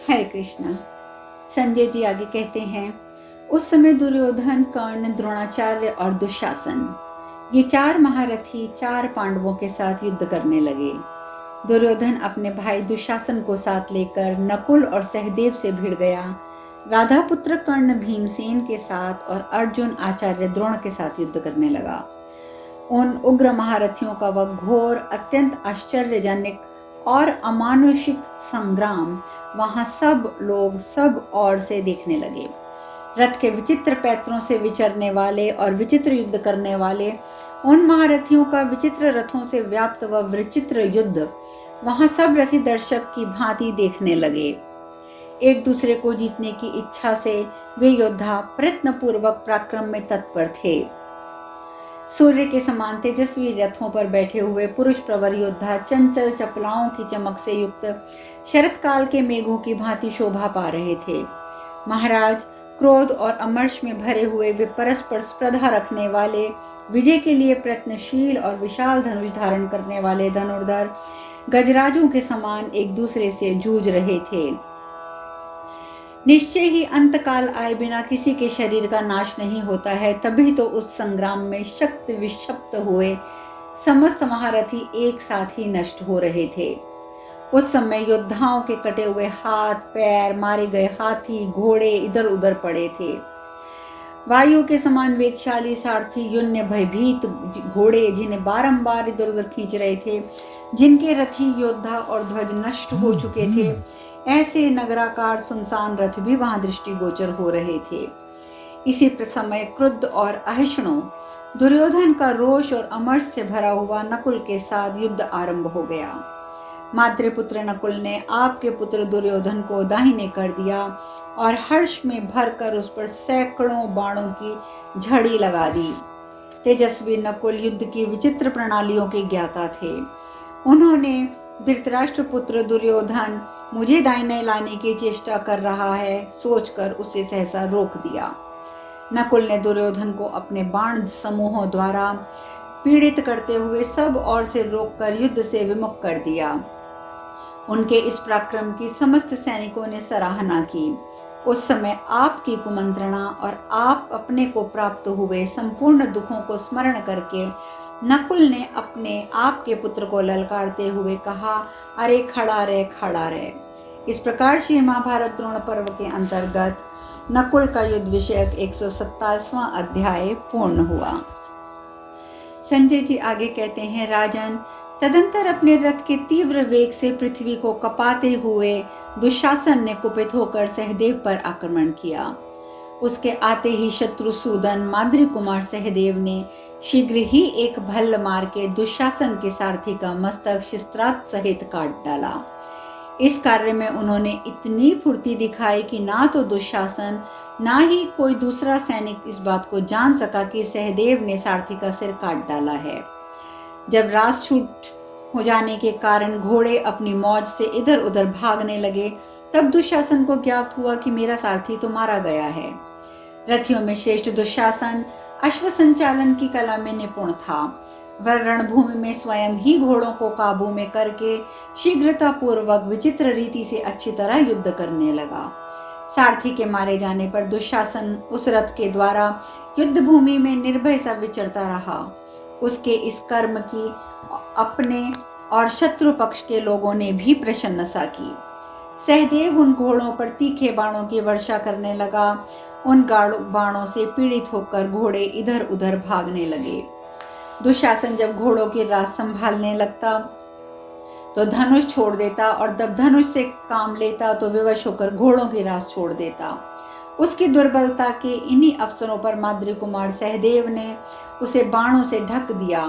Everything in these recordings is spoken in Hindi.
हरे कृष्णा। संजय जी आगे कहते हैं, उस समय दुर्योधन, कर्ण, द्रोणाचार्य और दुशासन, ये 4 महारथी 4 पांडवों के साथ युद्ध करने लगे। दुर्योधन अपने भाई दुशासन को साथ लेकर नकुल और सहदेव से भिड़ गया। राधा पुत्र कर्ण भीमसेन के साथ और अर्जुन आचार्य द्रोण के साथ युद्ध करने लगा। उन उग्र महारथियों का वह घोर, अत्यंत आश्चर्यजनक और अमानुषिक संग्राम वहां सब लोग सब ओर से देखने लगे। रथ के विचित्र पैतरों से विचरने वाले और विचित्र युद्ध करने वाले उन महारथियों का विचित्र रथों से व्याप्त व विचित्र युद्ध वहां सब रथी दर्शक की भांति देखने लगे। एक दूसरे को जीतने की इच्छा से वे योद्धा प्रयत्नपूर्वक पराक्रम में तत्पर थे। सूर्य के समान तेजस्वी रथों पर बैठे हुए पुरुष प्रवर योद्धा चंचल चपलाओं की चमक से युक्त शरत काल के मेघों की भांति शोभा पा रहे थे। महाराज, क्रोध और अमर्ष में भरे हुए वे परस्पर स्पर्धा रखने वाले, विजय के लिए प्रयत्नशील और विशाल धनुष धारण करने वाले धनुर्धर गजराजों के समान एक दूसरे से जूझ रहे थे। निश्चय ही अंतकाल आए बिना किसी के शरीर का नाश नहीं होता है, तभी तो उस संग्राम में शक्ति विक्षिप्त हुए समस्त महारथी एक साथ ही नष्ट हो रहे थे। उस समय योद्धाओं के कटे हुए हाथ पैर, मारे गए हाथी घोड़े इधर उधर पड़े थे। वायु के समान वेगशाली सारथी युन्य भयभीत घोड़े जिन्हें बारंबार इधर उधर खींच रहे थे, जिनके रथी योद्धा और ध्वज नष्ट हो चुके थे, ऐसे नगराकार सुनसान रथ भी वहां दृष्टिगोचर हो रहे थे। इसी समय क्रुद्ध और अहिष्णु दुर्योधन का रोष और अमर्ष से भरा हुआ नकुल के साथ युद्ध आरंभ हो गया। माद्रीपुत्र नकुल ने आपके पुत्र दुर्योधन को दाहिने कर दिया और हर्ष में भरकर उस पर सैकड़ों बाणों की झड़ी लगा दी। तेजस्वी नकुल युद्ध की विचित्र प्रणालियों के ज्ञाता थे। उन्होंने धृतराष्ट्र पुत्र दुर्योधन मुझे दाहिने लाने की चेष्टा कर रहा है सोचकर उसे सहसा रोक दिया। नकुल ने दुर्योधन को अपने बाण समूहों द्वारा पीड़ित करते हुए सब ओर से रोककर युद्ध से विमुख कर दिया। उनके इस पराक्रम की समस्त सैनिकों ने सराहना की। उस समय आपकी कुमंत्रणा और आप अपने को प्राप्त हुए संपूर्ण दुखों को स्मरण करके नकुल ने अपने आपके पुत्र को ललकारते हुए कहा, अरे खड़ा रहे खड़ा रहे। इस प्रकार श्री महाभारत द्रोण पर्व के अंतर्गत नकुल का युद्ध विषयक 127वां अध्याय पूर्ण हुआ। संजय जी आगे कहते हैं, राजन, तदंतर अपने रथ के तीव्र वेग से पृथ्वी को कपाते हुए दुशासन ने कुपित होकर सहदेव पर आक्रमण किया। उसके आते ही शत्रुसूदन माद्री कुमार सहदेव ने शीघ्र ही एक भल्ल मार के दुशासन के सारथी का मस्तक शस्त्रास्त्र सहित काट डाला। इस कार्य में उन्होंने इतनी फुर्ती दिखाई कि ना तो दुशासन ना ही कोई दूसरा सैनिक इस बात को जान सका कि सहदेव ने सारथी का सिर काट डाला है। जब रास छूट हो जाने के कारण घोड़े अपनी मौज से इधर उधर भागने लगे, तब दुशासन को ज्ञात हुआ कि मेरा सारथी तो मारा गया है। रथियों में श्रेष्ठ दुशासन अश्व संचालन की कला में निपुण था। वह रणभूमि में स्वयं ही घोड़ों को काबू में करके शीघ्रता पूर्वक विचित्र रीति से अच्छी तरह युद्ध करने लगा। सारथी के मारे जाने पर दुशासन उस रथ के द्वारा युद्ध भूमि में निर्भय सा विचरता रहा। उसके इस कर्म की अपने और शत्रु पक्ष के लोगों ने भी प्रशंसा की। सहदेव उन घोड़ों पर तीखे बाणों की वर्षा करने लगा। उन बाणों से पीड़ित होकर घोड़े इधर उधर भागने लगे। दुशासन जब घोड़ों की रास संभालने लगता तो धनुष छोड़ देता और जब धनुष से काम लेता तो विवश होकर घोड़ों की रास छोड़ देता। उसकी दुर्बलता के इन्हीं अवसरों पर माद्री कुमार सहदेव ने उसे बाणों से ढक दिया।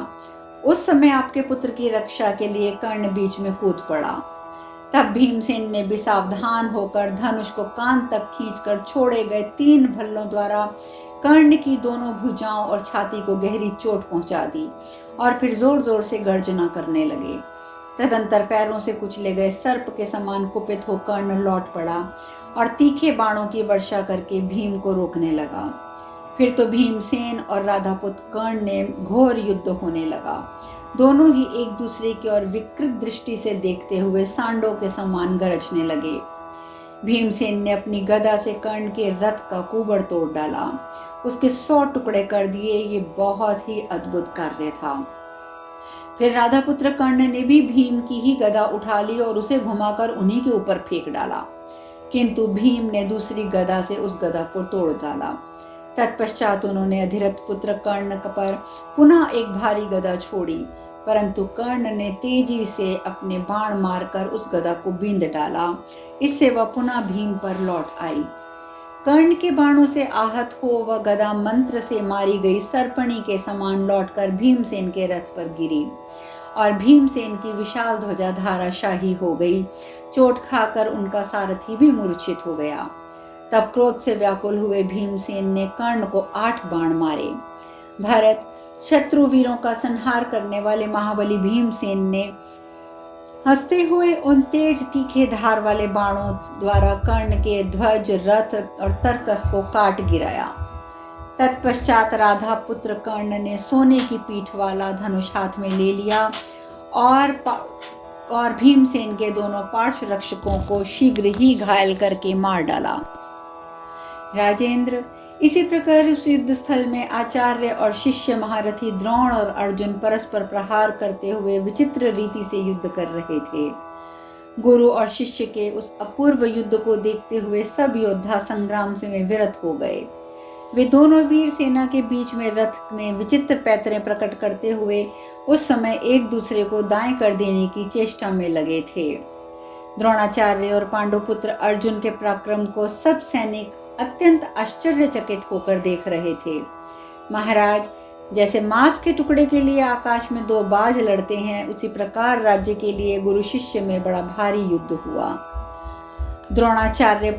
उस समय आपके पुत्र की रक्षा के लिए कर्ण बीच में कूद पड़ा। तब भीमसेन ने भी सावधान होकर धनुष को कान तक खींचकर छोड़े गए 3 भल्लों द्वारा कर्ण की दोनों भुजाओं और छाती को गहरी चोट पहुंचा दी और फिर जोर जोर से गर्जना करने लगे। तदंतर पैरों से कुचले गए सर्प के समान कुपित हो कर्ण लौट पड़ा और तीखे बाणों की वर्षा करके भीम को रोकने लगा। फिर तो भीमसेन और राधापुत्र कर्ण ने घोर युद्ध होने लगा। दोनों ही एक दूसरे की ओर विकृत दृष्टि से देखते हुए सांडों के समान गरजने लगे। भीमसेन ने अपनी गदा से कर्ण के रथ का कुबड़ तोड़ डाला, उसके 100 टुकड़े कर दिए। ये बहुत ही अद्भुत कार्य था। फिर राधा पुत्र कर्ण ने भी भीम की ही गदा उठा ली और उसे घुमाकर उन्हीं के ऊपर फेंक डाला, किंतु भीम ने दूसरी गदा से उस गदा को तोड़ डाला। तत्पश्चात उन्होंने अधिरथ पुत्र कर्ण पर पुनः एक भारी गदा छोड़ी, परंतु कर्ण ने तेजी से अपने बाण मारकर उस गदा को बींध डाला। इससे वह पुनः भीम पर लौट आई। कर्ण के बाणों से आहत हो वह गदा मंत्र से मारी गई सर्पणी के समान लौटकर भीमसेन के रथ पर गिरी और भीमसेन की विशाल ध्वजा धाराशाही हो गई। चोट खाकर उनका सारथी भी मूर्छित हो गया। तब क्रोध से व्याकुल हुए भीमसेन ने कर्ण को 8 बाण मारे। भरत, शत्रु वीरों का संहार करने वाले महाबली भीमसेन ने हंसते हुए उन तेज तीखे धार वाले बाणों द्वारा कर्ण के ध्वज, रथ और तरकस को काट गिराया। तत्पश्चात राधा पुत्र कर्ण ने सोने की पीठ वाला धनुष हाथ में ले लिया और भीमसेन के दोनों पार्श्व रक्षकों को शीघ्र ही घायल करके मार डाला। राजेंद्र, इसी प्रकार उस युद्ध स्थल में आचार्य और शिष्य महारथी द्रोण और अर्जुन परस्पर प्रहार करते हुए विचित्र रीति से युद्ध कर रहे थे। गुरु और शिष्य के उस अपूर्व युद्ध को देखते हुए सब योद्धा संग्राम से में विरत हो गए। वे दोनों वीर सेना के बीच में रथ में विचित्र पैतरे प्रकट करते हुए उस समय एक दूसरे को दाएं कर देने की चेष्टा में लगे थे। द्रोणाचार्य और पांडुपुत्र अर्जुन के पराक्रम को सब सैनिक अत्यंत आश्चर्यचकित होकर देख रहे थे। महाराज, जैसे मांस के टुकड़े के लिए आकाश में 2 बाज लड़ते हैं, उसी प्रकार राज्य के लिए गुरु शिष्य में बड़ा भारी युद्ध हुआ। द्रोणाचार्य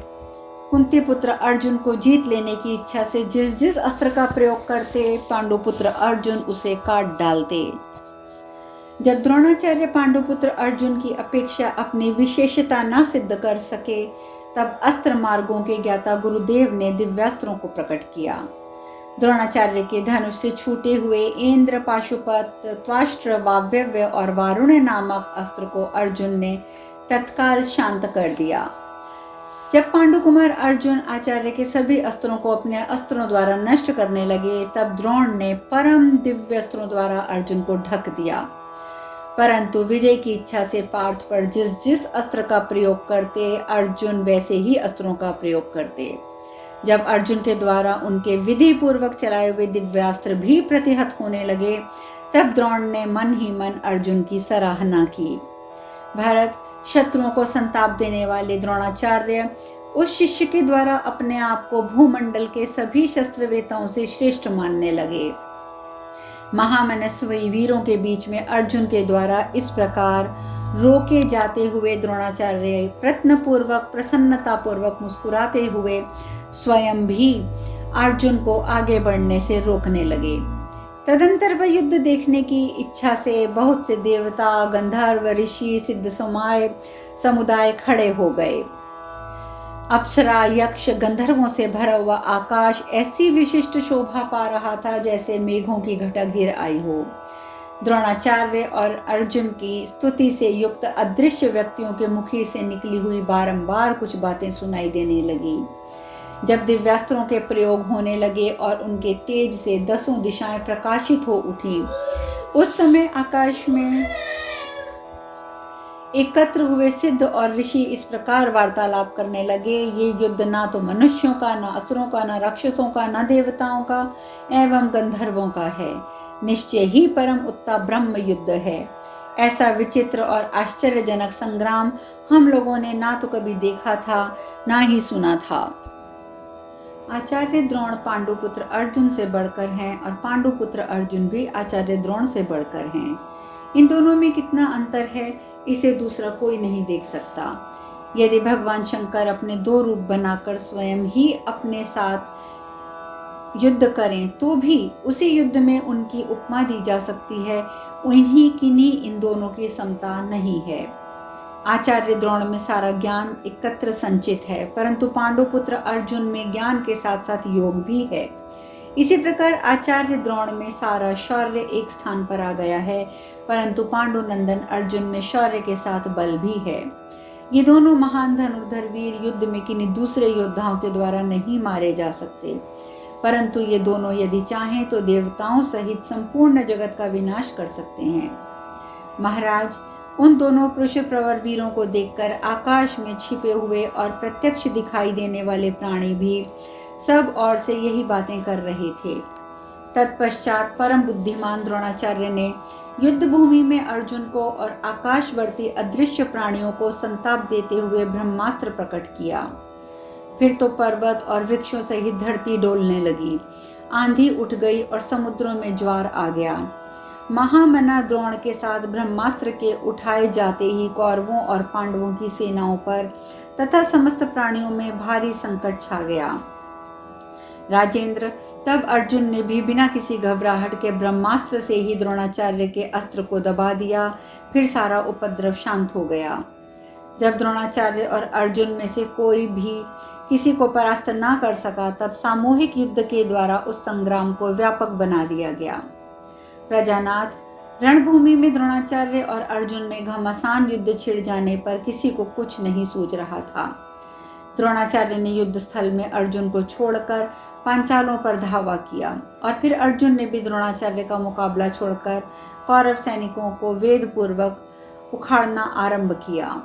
कुंती पुत्र अर्जुन को जीत लेने की इच्छा से जिस जिस अस्त्र का प्रयोग करते, पांडुपुत्र अर्जुन उसे काट डालते। जब द्रोणाचार्य पांडुपुत्र अर्जुन की अपेक्षा अपनी विशेषता न सिद्ध कर सके, तब अस्त्र मार्गों के ज्ञाता गुरुदेव ने दिव्यास्त्रों को प्रकट किया। द्रोणाचार्य के धनुष से छूटे हुए इंद्र, पाशुपत, त्वाष्ट्र, वाव्यव्य और वारुण्य नामक अस्त्र को अर्जुन ने तत्काल शांत कर दिया। जब पांडुकुमार अर्जुन आचार्य के सभी अस्त्रों को अपने अस्त्रों द्वारा नष्ट करने लगे, तब द्रोण ने परम दिव्य अस्त्रों द्वारा अर्जुन को ढक दिया। परंतु विजय की इच्छा से पार्थ पर जिस जिस अस्त्र का प्रयोग करते, अर्जुन वैसे ही अस्त्रों का प्रयोग करते। जब अर्जुन के द्वारा उनके विधि पूर्वक चलाए हुए दिव्यास्त्र भी प्रतिहत होने लगे, तब द्रोण ने मन ही मन अर्जुन की सराहना की। भरत, शत्रुओं को संताप देने वाले द्रोणाचार्य उस शिष्य के द्वारा अपने आप को भूमंडल के सभी शस्त्रवेताओं से श्रेष्ठ मानने लगे। महामनस्वी वीरों के बीच में अर्जुन के द्वारा इस प्रकार रोके जाते हुए द्रोणाचार्य प्रयत्नपूर्वक, प्रसन्नतापूर्वक मुस्कुराते हुए स्वयं भी अर्जुन को आगे बढ़ने से रोकने लगे। तदंतर वह युद्ध देखने की इच्छा से बहुत से देवता, गंधर्व, ऋषि, सिद्ध समुदाय खड़े हो गए। अप्सरा, यक्ष, गंधर्वों से भरा हुआ आकाश ऐसी विशिष्ट शोभा पा रहा था जैसे मेघों की घटा घिर आई हो। द्रोणाचार्य और अर्जुन की स्तुति से युक्त अदृश्य व्यक्तियों के मुखी से निकली हुई बारंबार कुछ बातें सुनाई देने लगी। जब दिव्यास्त्रों के प्रयोग होने लगे और उनके तेज से 10 दिशाएं प्रकाशित हो उठी, उस समय आकाश में एकत्र हुए सिद्ध और ऋषि इस प्रकार वार्तालाप करने लगे, ये युद्ध ना तो मनुष्यों का, ना असुरों का, ना राक्षसों का, ना देवताओं का एवं गंधर्वों का है, निश्चय ही परम उत्तम ब्रह्म युद्ध है। ऐसा विचित्र और आश्चर्यजनक संग्राम हम लोगों ने ना तो कभी देखा था, ना ही सुना था। आचार्य द्रोण पांडुपुत्र अर्जुन से बढ़कर हैं और पांडुपुत्र अर्जुन भी आचार्य द्रोण से बढ़कर हैं। इन दोनों में कितना अंतर है, इसे दूसरा कोई नहीं देख सकता। यदि भगवान शंकर अपने 2 रूप बनाकर स्वयं ही अपने साथ युद्ध करें, तो भी उसी युद्ध में उनकी उपमा दी जा सकती है। उन्हीं किन्हीं इन दोनों की समता नहीं है। आचार्य द्रोण में सारा ज्ञान एकत्र संचित है, परंतु पांडुपुत्र अर्जुन में ज्ञान के साथ साथ योग भी है। इसी प्रकार आचार्य द्रोण में सारा शौर्य एक स्थान पर आ गया है, परंतु पांडुनंदन अर्जुन में शौर्य के साथ बल भी है। ये दोनों महान धनुर्धर वीर युद्ध में किन्हीं दूसरे योद्धाओं के द्वारा नहीं मारे जा सकते, परंतु ये दोनों यदि चाहें तो देवताओं सहित संपूर्ण जगत का विनाश कर सकते हैं। महाराज, उन दोनों पुरुष प्रवर वीरों को देखकर आकाश में छिपे हुए और प्रत्यक्ष दिखाई देने वाले प्राणी भी सब ओर से यही बातें कर रहे थे। तत्पश्चात परम बुद्धिमान द्रोणाचार्य ने युद्ध भूमि में अर्जुन को और आकाशवर्ती अदृश्य प्राणियों को संताप देते हुए ब्रह्मास्त्र प्रकट किया। फिर तो पर्वत और वृक्षों सहित धरती डोलने लगी, आंधी उठ गई और समुद्रों में ज्वार आ गया। महामना द्रोण के साथ ब्रह्मास्त्र के उठाए जाते ही कौरवों और पांडवों की सेनाओं पर तथा समस्त प्राणियों में भारी संकट छा गया। राजेंद्र, तब अर्जुन ने भी बिना किसी घबराहट के ब्रह्मास्त्र से ही द्रोणाचार्य के अस्त्र को दबा दिया। फिर सारा उपद्रव शांत हो गया। जब द्रोणाचार्य और अर्जुन में से कोई भी किसी को परास्त ना कर सका, तब सामूहिक युद्ध के द्वारा उस संग्राम को व्यापक बना दिया गया। प्रजानाथ, रणभूमि में द्रोणाचार्य और अर्जुन में घमासान युद्ध छिड़ जाने पर किसी को कुछ नहीं सूझ रहा था। द्रोणाचार्य ने युद्ध स्थल में अर्जुन को छोड़कर पांचालों पर धावा किया और फिर अर्जुन ने भी द्रोणाचार्य का मुकाबला छोड़कर कौरव सैनिकों को वेदपूर्वक उखाड़ना आरंभ किया।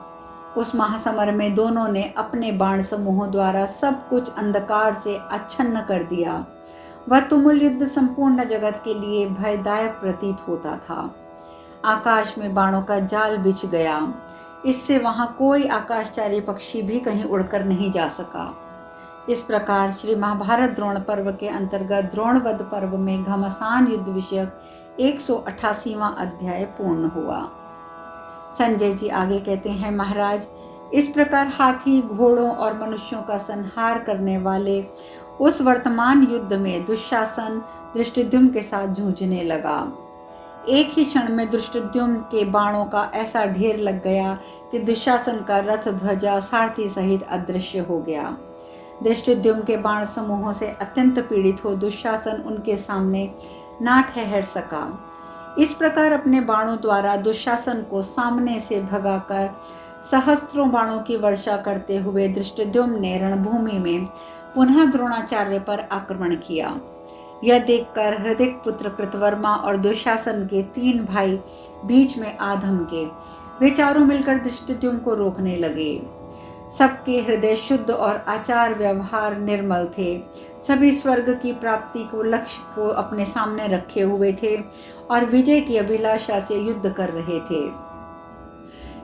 उस महासमर में दोनों ने अपने बाण समूहों द्वारा सब कुछ अंधकार से आच्छन्न कर दिया। वह तुमुल युद्ध संपूर्ण जगत के लिए भयदायक प्रतीत होता था। आकाश में बाणों का जाल बिछ गया, इससे वहां कोई आकाशचारी पक्षी भी कहीं उड़कर नहीं जा सका। इस प्रकार श्री महाभारत द्रोण पर्व के अंतर्गत द्रोणवध पर्व में घमासान युद्ध विषयक 188वां अध्याय पूर्ण हुआ। संजय जी आगे कहते हैं, महाराज, इस प्रकार हाथी, घोड़ों और मनुष्यों का संहार करने वाले उस वर्तमान युद्ध में दुशासन धृष्टद्युम्न के साथ जूझने लगा। एक ही क्षण में धृष्टद्युम्न के बाणों का ऐसा ढेर लग गया कि दुशासन का रथ, ध्वजा, सारथी सहित अदृश्य हो गया। धृष्टद्युम्न के बाण समूहों से अत्यंत पीड़ित हो दुशासन उनके सामने ना ठहर सका। इस प्रकार अपने बाणों द्वारा दुशासन को सामने से भगाकर सहस्त्रों बाणों की वर्षा करते हुए धृष्टद्युम्न ने रणभूमि में पुनः द्रोणाचार्य पर आक्रमण किया। यह देखकर हृदिक पुत्र कृतवर्मा और दुशासन के 3 भाई बीच में आ धमके। वे चारों मिलकर धृष्टद्युम्न को रोकने लगे। सबके हृदय शुद्ध और आचार व्यवहार निर्मल थे। सभी स्वर्ग की प्राप्ति को लक्ष्य को अपने सामने रखे हुए थे और विजय की अभिलाषा से युद्ध कर रहे थे।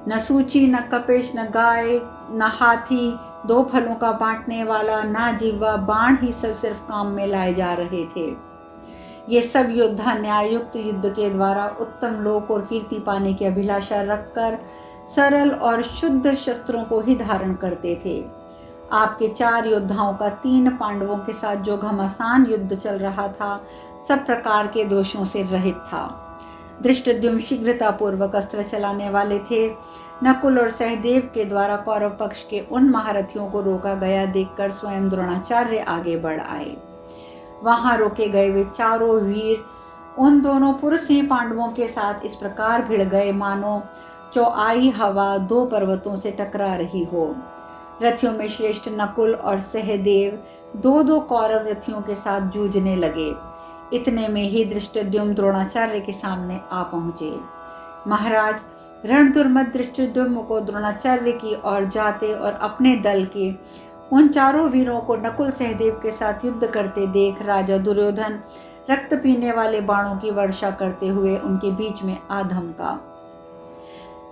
न सूची, न कपिश, न गाय, न हाथी, 2 फलों का बांटने वाला, ना जिह्वा, बाण ही सब सिर्फ काम में लाए जा रहे थे। ये सब योद्धा न्यायुक्त युद्ध के द्वारा उत्तम लोक और कीर्ति पाने की अभिलाषा रखकर सरल और शुद्ध शस्त्रों को ही धारण करते थे। आपके 4 योद्धाओं का 3 पांडवों के साथ जो घमासान युद्ध चल रहा था, सब प्रकार के दोषों से रहित था। धृष्टद्युम्न शीघ्रतापूर्वक अस्त्र चलाने वाले थे। नकुल और सहदेव के द्वारा कौरव पक्ष के उन महारथियों को रोका गया देखकर स्वयं द्रोणाचार्य आगे बढ़ आए। वहां रोके गए वे चारों वीर उन दोनों पुरुष ही पांडवों के साथ इस प्रकार भिड़ गए मानो चौआई हवा 2 पर्वतों से टकरा रही हो। रथियों में श्रेष्ठ नकुल और सहदेव 2-2 कौरव रथियों के साथ जूझने लगे। इतने में ही धृष्टद्युम्न द्रोणाचार्य के सामने आ पहुंचे। महाराज, रण दुर्मत धृष्टद्युम्न को द्रोणाचार्य की ओर जाते और अपने दल के उन चारों वीरों को नकुल सहदेव के साथ युद्ध करते देख राजा दुर्योधन रक्त पीने वाले बाणों की वर्षा करते हुए उनके बीच में आ धमका।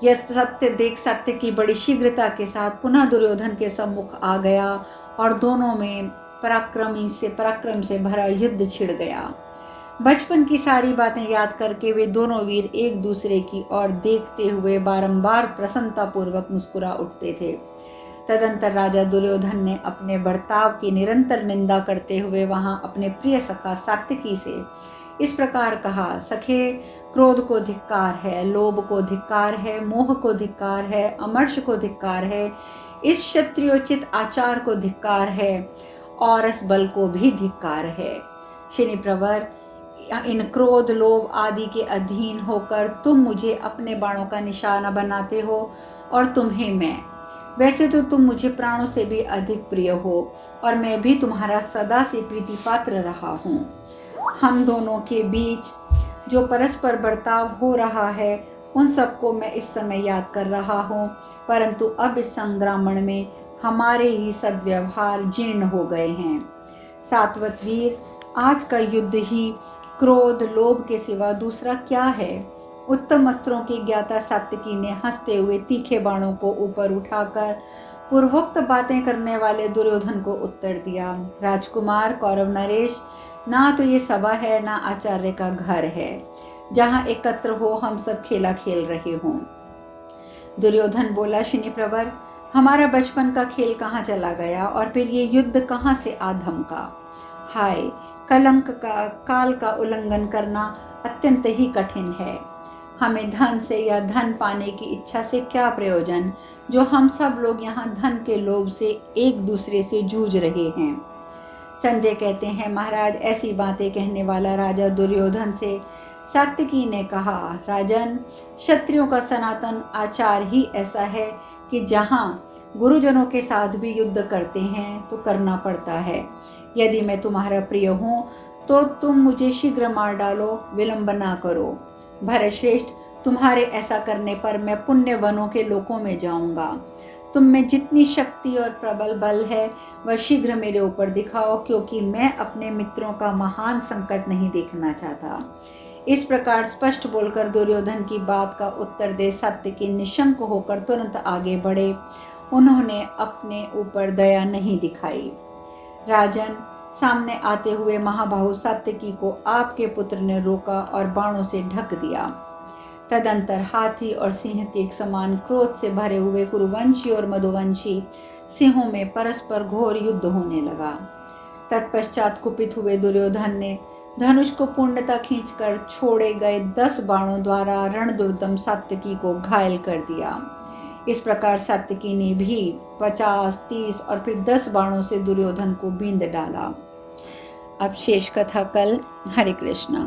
यह सत्य देख सत्य की बड़ी शीघ्रता के साथ पुनः दुर्योधन के सम्मुख आ गया और दोनों में पराक्रम से भरा युद्ध छिड़ गया। बचपन की सारी बातें याद करके वे दोनों वीर एक दूसरे की ओर देखते हुए बारंबार प्रसन्नतापूर्वक मुस्कुरा उठते थे। तदंतर राजा दुर्योधन ने अपने बर्ताव की निरंतर निंदा करते हुए वहां अपने प्रिय सखा सात्विकी से इस प्रकार कहा, सखे, क्रोध को धिक्कार है, लोभ को धिक्कार है, मोह को धिक्कार है, अमर्ष को धिक्कार है, इस क्षत्रियोचित आचार को धिक्कार है और इस बल को भी धिक्कार है। शनि प्रवर, इन क्रोध, लोभ आदि के अधीन होकर तुम मुझे अपने बाणों का निशाना बनाते हो और तुम्हें मैं वैसे तो तुम मुझे प्राणों से भी अधिक प्रिय हो और मैं भी तुम्हारा सदा से प्रीति पात्र रहा हूँ। हम दोनों के बीच जो परस्पर बर्ताव हो रहा है उन सबको मैं इस समय याद कर रहा हूँ, परंतु अब इस संग्रामण में हमारे ही सद्व्यवहार जीर्ण हो गए हैं। सात्वत वीर, आज का युद्ध ही क्रोध लोभ के सिवा दूसरा क्या है? उत्तम अस्त्रों की ज्ञाता सात्विकी ने हंसते हुए तीखे बाणों को ऊपर उठाकर पूर्वोक्त बातें करने वाले दुर्योधन को उत्तर दिया। राजकुमार कौरव नरेश, ना तो ये सभा है ना आचार्य का घर है जहाँ एकत्र हो हम सब खेला खेल रहे हों। दुर्योधन बोला, शनि प्रवर, हमारा बचपन का खेल कहाँ चला गया और फिर ये युद्ध कहाँ से आधम का? हाय, कलंक का काल का उल्लंघन करना अत्यंत ही कठिन है। हमें धन से या धन पाने की इच्छा से क्या प्रयोजन, जो हम सब लोग यहाँ धन के लोभ से एक दूसरे से जूझ रहे हैं। संजय कहते हैं, महाराज, ऐसी बातें कहने वाला राजा दुर्योधन से सात्विकी ने कहा, राजन, क्षत्रियों का सनातन आचार ही ऐसा है कि जहाँ गुरुजनों के साथ भी युद्ध करते हैं तो करना पड़ता है। यदि मैं तुम्हारा प्रिय हूँ तो तुम मुझे शीघ्र मार डालो, विलंब ना करो। भरतश्रेष्ठ, तुम्हारे ऐसा करने पर मैं पुण्य वनों के लोकों में जाऊंगा। तुम में जितनी शक्ति और प्रबल बल है वह शीघ्र मेरे ऊपर दिखाओ, क्योंकि मैं अपने मित्रों का महान संकट नहीं देखना चाहता। इस प्रकार स्पष्ट बोलकर दुर्योधन की बात का उत्तर दे सात्विकी निशंक होकर तुरंत आगे बढ़े। उन्होंने अपने ऊपर दया नहीं दिखाई। राजन, सामने आते हुए महाबाहु सात्विकी को आपके पुत्र ने रोका और बाणों से ढक दिया। तदंतर हाथी और सिंह के एक समान क्रोध से भरे हुए कुरुवंशी और मधुवंशी सिंहों में परस्पर घोर युद्ध होने लगा। तत्पश्चात कुपित हुए दुर्योधन ने धनुष को पूर्णतः खींचकर छोड़े गए 10 बाणों द्वारा रणदुर्दम सात्विकी को घायल कर दिया। इस प्रकार सात्विकी ने भी 50, 30 और फिर 10 बाणों से दुर्योधन को बींध डाला। अब शेष कथा कल। हरे कृष्णा।